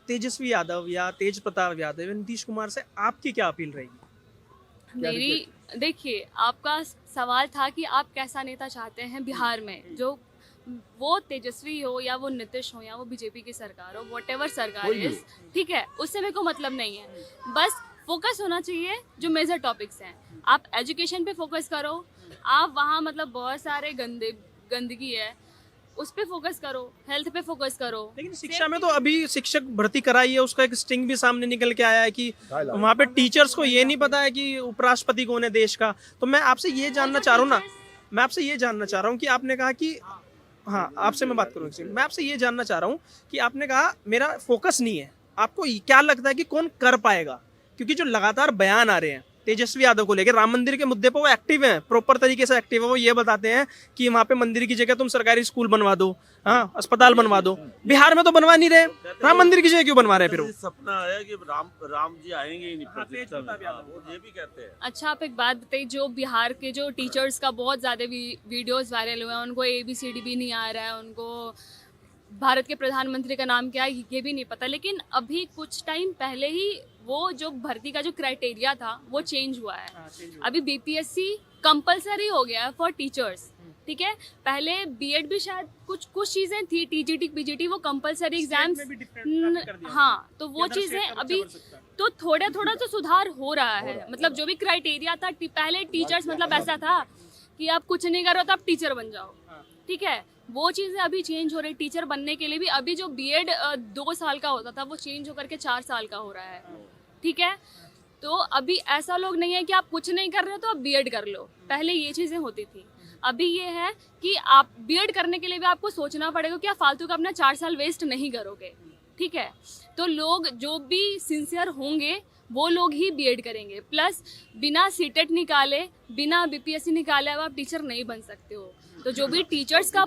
तेजस्वी यादव या तेज प्रताप यादव या नीतीश कुमार से आपकी क्या अपील रहेगी? मेरी देखिए, आपका सवाल था कि आप कैसा नेता चाहते हैं बिहार में, जो वो तेजस्वी हो या वो नीतीश हो या वो बीजेपी की सरकार हो, व्हाटएवर सरकार इज, ठीक है, उससे मेरे को मतलब नहीं है। बस फोकस होना चाहिए जो मेजर टॉपिक्स हैं। आप एजुकेशन पे फोकस करो, आप वहाँ मतलब बहुत सारे गंदगी है, उस पे फोकस करो, हेल्थ पे फोकस करो। लेकिन शिक्षा में तो अभी शिक्षक भर्ती कराई है, उसका एक स्टिंग भी सामने निकल के आया है कि वहाँ पे टीचर्स को ये नहीं पता है कि उपराष्ट्रपति कौन है देश का। तो मैं आपसे ये जानना चाह रहा हूँ ना, मैं आपसे ये जानना चाह रहा हूँ कि आपने कहा कि हाँ, आपसे मैं बात करूँ, मैं आपसे ये जानना चाह रहा हूँ कि आपने कहा मेरा फोकस नहीं है, आपको क्या लगता है कि कौन कर पाएगा? क्योंकि जो लगातार बयान आ रहे हैं तेजस्वी यादव को लेकर, राम मंदिर के मुद्दे पर वो एक्टिव हैं, प्रॉपर तरीके से एक्टिव है। वो ये बताते हैं कि वहाँ पे मंदिर की जगह तुम सरकारी स्कूल बनवा दो, हाँ, अस्पताल बनवा दो। बिहार में तो बनवा नहीं रहे, राम मंदिर की जगह क्यों बनवा रहे हैं फिर वो? सपना है कि राम जी आएंगे ही नहीं प्रतिष्ठा में। वो ये भी कहते हैं। अच्छा, आप एक बात बताइए, जो बिहार के जो टीचर्स का बहुत ज़्यादा वीडियोस वायरल हुए हैं, उनको ABCD भी नहीं आ रहा है, उनको भारत के प्रधानमंत्री का नाम क्या है ये भी नहीं पता। लेकिन अभी कुछ टाइम पहले ही वो जो भर्ती का जो क्राइटेरिया था वो चेंज हुआ है। अभी BPSC कंपलसरी हो गया है फॉर टीचर्स, ठीक है। पहले B.Ed भी शायद कुछ चीज़ें थी, TGT PGT वो कंपलसरी एग्जाम्स, हाँ, तो वो चीज़ें अभी तो थोड़ा तो सुधार हो रहा है। मतलब जो भी क्राइटेरिया था पहले टीचर्स मतलब ऐसा था कि आप कुछ नहीं करो तो आप टीचर बन जाओ, ठीक है, वो चीज़ें अभी चेंज हो रही। टीचर बनने के लिए भी अभी जो B.Ed 2 साल का होता था वो चेंज होकर के 4 साल का हो रहा है, ठीक है। तो अभी ऐसा लोग नहीं है कि आप कुछ नहीं कर रहे हो तो आप B.Ed कर लो, पहले ये चीज़ें होती थी। अभी ये है कि आप B.Ed करने के लिए भी आपको सोचना पड़ेगा कि आप फालतू का अपना 4 साल वेस्ट नहीं करोगे, ठीक है। तो लोग जो भी सिंसियर होंगे वो लोग ही B.Ed करेंगे। प्लस बिना CTET निकाले, बिना BPSC निकाले अब आप टीचर नहीं बन सकते हो। तो जो भी टीचर्स का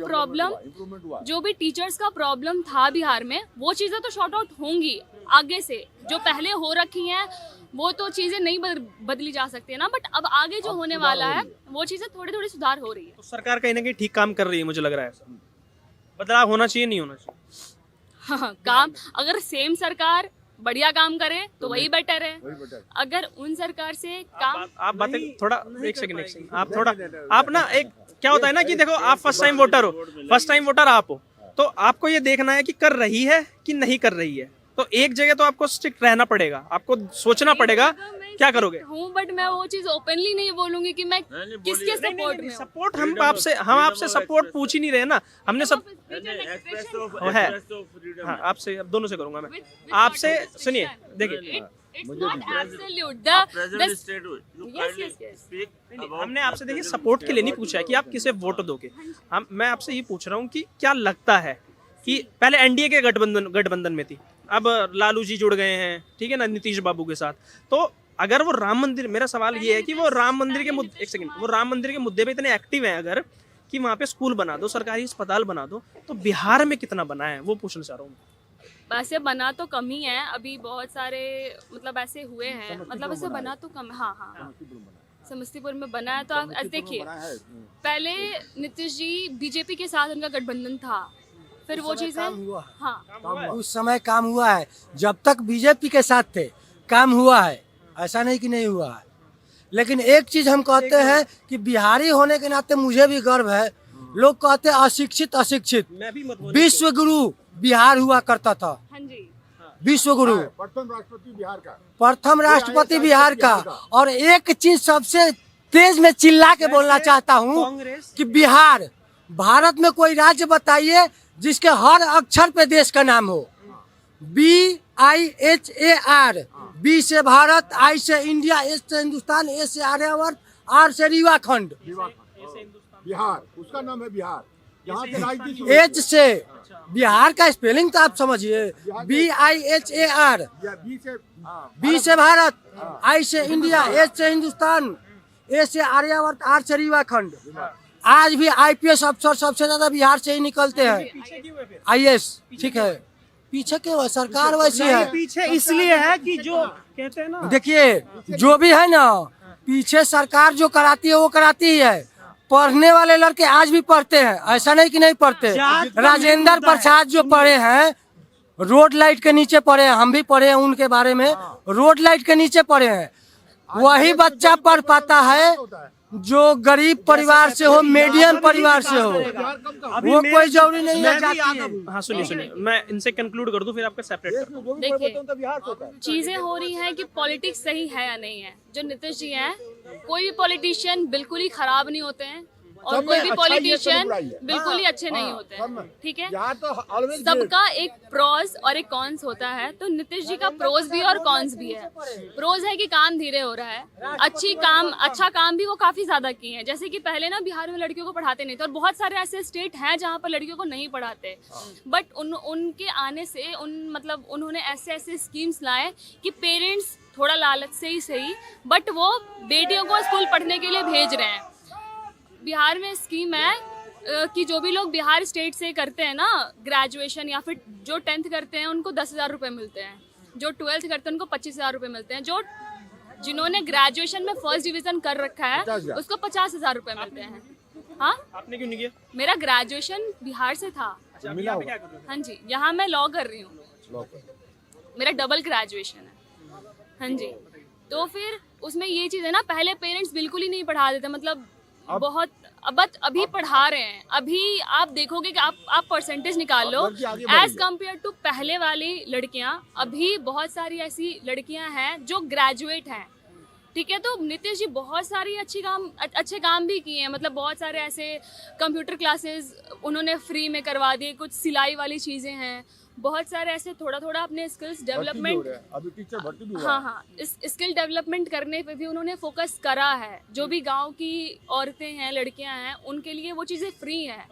प्रॉब्लम था बिहार में, वो चीज़ें तो शॉर्ट आउट होंगी आगे से। जो पहले हो रखी हैं वो तो चीज़ें नहीं बदली जा सकती है ना, बट अब आगे जो होने वाला है वो चीज़ें थोड़ी सुधार हो रही है। तो सरकार कहीं ना कहीं ठीक काम कर रही है, मुझे लग रहा है। बदलाव होना चाहिए, नहीं होना चाहिए? हाँ, काम अगर सेम सरकार बढ़िया काम करे तो वही बेटर है। अगर उन सरकार से काम आप बातें थोड़ा एक सेकंड आप थोड़ा, आप ना, एक क्या होता है ना कि देखो, आप फर्स्ट टाइम वोटर आप हो, तो आपको ये देखना है कि कर रही है कि नहीं कर रही है। तो एक जगह तो आपको स्ट्रिक्ट रहना पड़ेगा, आपको सोचना पड़ेगा क्या करोगे। हूँ, बट मैं वो चीज ओपनली नहीं बोलूंगी कि मैं किसके सपोर्ट में। सपोर्ट हम आपसे सपोर्ट पूछ ही नहीं रहे ना, हमने सब है। हाँ, आपसे अब दोनों से करूंगा मैं। आपसे सुनिए, देखिए, हमने आपसे देखिए सपोर्ट के लिए नहीं पूछा है कि आप किसे वोट दोगे। मैं आपसे ये पूछ रहा हूँ कि क्या लगता है कि पहले NDA के गठबंधन में थी, अब लालू जी जुड़ गए हैं, ठीक है ना, नीतीश बाबू के साथ। तो अगर वो राम मंदिर, मेरा सवाल ये है कि वो राम मंदिर के मुद्दे, एक सेकंड, वो राम मंदिर के मुद्दे पे इतने एक्टिव हैं अगर, कि वहाँ पे स्कूल बना दो, सरकारी अस्पताल बना दो, तो बिहार में कितना बना है वो पूछना चाह रहा हूँ। वैसे बना तो कम ही है, अभी बहुत सारे मतलब ऐसे हुए हैं, मतलब ऐसे बना तो कम। हाँ, समस्तीपुर में बना है। तो आप देखिए, पहले नीतीश जी BJP के साथ उनका गठबंधन था, फिर वो चीजें, हाँ, उस समय काम हुआ है, जब तक BJP के साथ थे काम हुआ है, ऐसा नहीं कि नहीं हुआ है। लेकिन एक चीज हम कहते हैं कि बिहारी होने के नाते मुझे भी गर्व है। लोग कहते हैं अशिक्षित, विश्व गुरु बिहार हुआ करता था। हाँ जी, विश्व गुरु, प्रथम राष्ट्रपति बिहार का। और एक चीज सबसे तेज में चिल्ला के बोलना चाहता हूँ कि बिहार, भारत में कोई राज्य बताइए जिसके हर अक्षर पे देश का नाम हो। BIHAR, B से भारत, I से इंडिया, S से हिंदुस्तान, A से आर्यावर्त, R से रीवा खंड, बिहार उसका नाम है बिहार। यहाँ से राजनीति H से बिहार का स्पेलिंग तो आप समझिए, BIHAR, B से भारत, I से इंडिया, S से हिंदुस्तान, A से आर्यावर्त, R से रीवा खंड। आज भी IPS अफसर सबसे ज्यादा बिहार से ही निकलते हैं, IAS, ठीक है। पीछे क्यों है? सरकार वैसी है। पीछे इसलिए है कि जो कहते हैं ना, देखिए, जो भी है ना, पीछे सरकार जो कराती है वो कराती ही है। पढ़ने वाले लड़के आज भी पढ़ते हैं, ऐसा नहीं कि नहीं पढ़ते। राजेंद्र प्रसाद जो पढ़े हैं, रोड लाइट के नीचे पढ़े हैं, हम भी पढ़े हैं उनके बारे में, रोड लाइट के नीचे पढ़े हैं। वही बच्चा पढ़ पाता है जो गरीब परिवार से हो, मीडियम परिवार से हो, वो कोई जरूरी नहीं है जाति। हाँ सुनिए, मैं इनसे कंक्लूड कर दूं फिर आपका सेपरेट कर दूं। देखिए चीजें हो रही हैं कि पॉलिटिक्स सही है या नहीं है। जो नीतीश जी हैं, कोई भी पॉलिटिशियन बिल्कुल ही खराब नहीं होते हैं और कोई भी पॉलिटिशियन बिल्कुल ही अच्छे नहीं होते हैं, ठीक है। सबका एक प्रोज और एक कॉन्स होता है, तो नीतीश जी का प्रोज भी और कॉन्स भी है। प्रोज है कि काम धीरे हो रहा है, अच्छा काम भी वो काफी ज्यादा किए हैं। जैसे कि पहले ना बिहार में लड़कियों को पढ़ाते नहीं थे, और बहुत सारे ऐसे स्टेट हैं जहाँ पर लड़कियों को नहीं पढ़ाते, बट उनके आने से उन्होंने ऐसे स्कीम्स लाए कि पेरेंट्स थोड़ा लालच से ही सही, बट वो बेटियों को स्कूल पढ़ने के लिए भेज रहे हैं। बिहार में स्कीम है कि जो भी लोग बिहार स्टेट से करते हैं ना ग्रेजुएशन, या फिर जो 10th करते हैं उनको 10,000 रुपये मिलते हैं, जो 12th करते हैं उनको 25,000 रुपये मिलते हैं, जिन्होंने ग्रेजुएशन में फर्स्ट डिवीजन कर रखा है उसको 50,000 रुपये मिलते हैं। हाँ, आपने क्यों नहीं किया? मेरा ग्रेजुएशन बिहार से था। हाँ जी, यहाँ मैं लॉ कर रही हूँ, मेरा डबल ग्रेजुएशन है। हाँ जी, तो फिर उसमें ये चीज़ है ना, पहले पेरेंट्स बिल्कुल ही नहीं पढ़ा देते, मतलब बहुत अभी पढ़ा रहे हैं। अभी आप देखोगे कि आप परसेंटेज निकाल लो एज कम्पेयर टू पहले वाली लड़कियां, अभी बहुत सारी ऐसी लड़कियां हैं जो ग्रेजुएट हैं, ठीक है। तो नीतीश जी बहुत सारी अच्छे काम भी किए हैं, मतलब बहुत सारे ऐसे कंप्यूटर क्लासेस उन्होंने फ्री में करवा दिए, कुछ सिलाई वाली चीज़ें हैं, बहुत सारे ऐसे थोड़ा अपने स्किल्स डेवलपमेंट, अभी टीचर भर्ती भी हाँ, इस स्किल डेवलपमेंट करने पे भी उन्होंने फोकस करा है। जो भी गांव की औरतें हैं, लड़कियां हैं, उनके लिए वो चीज़ें फ्री हैं।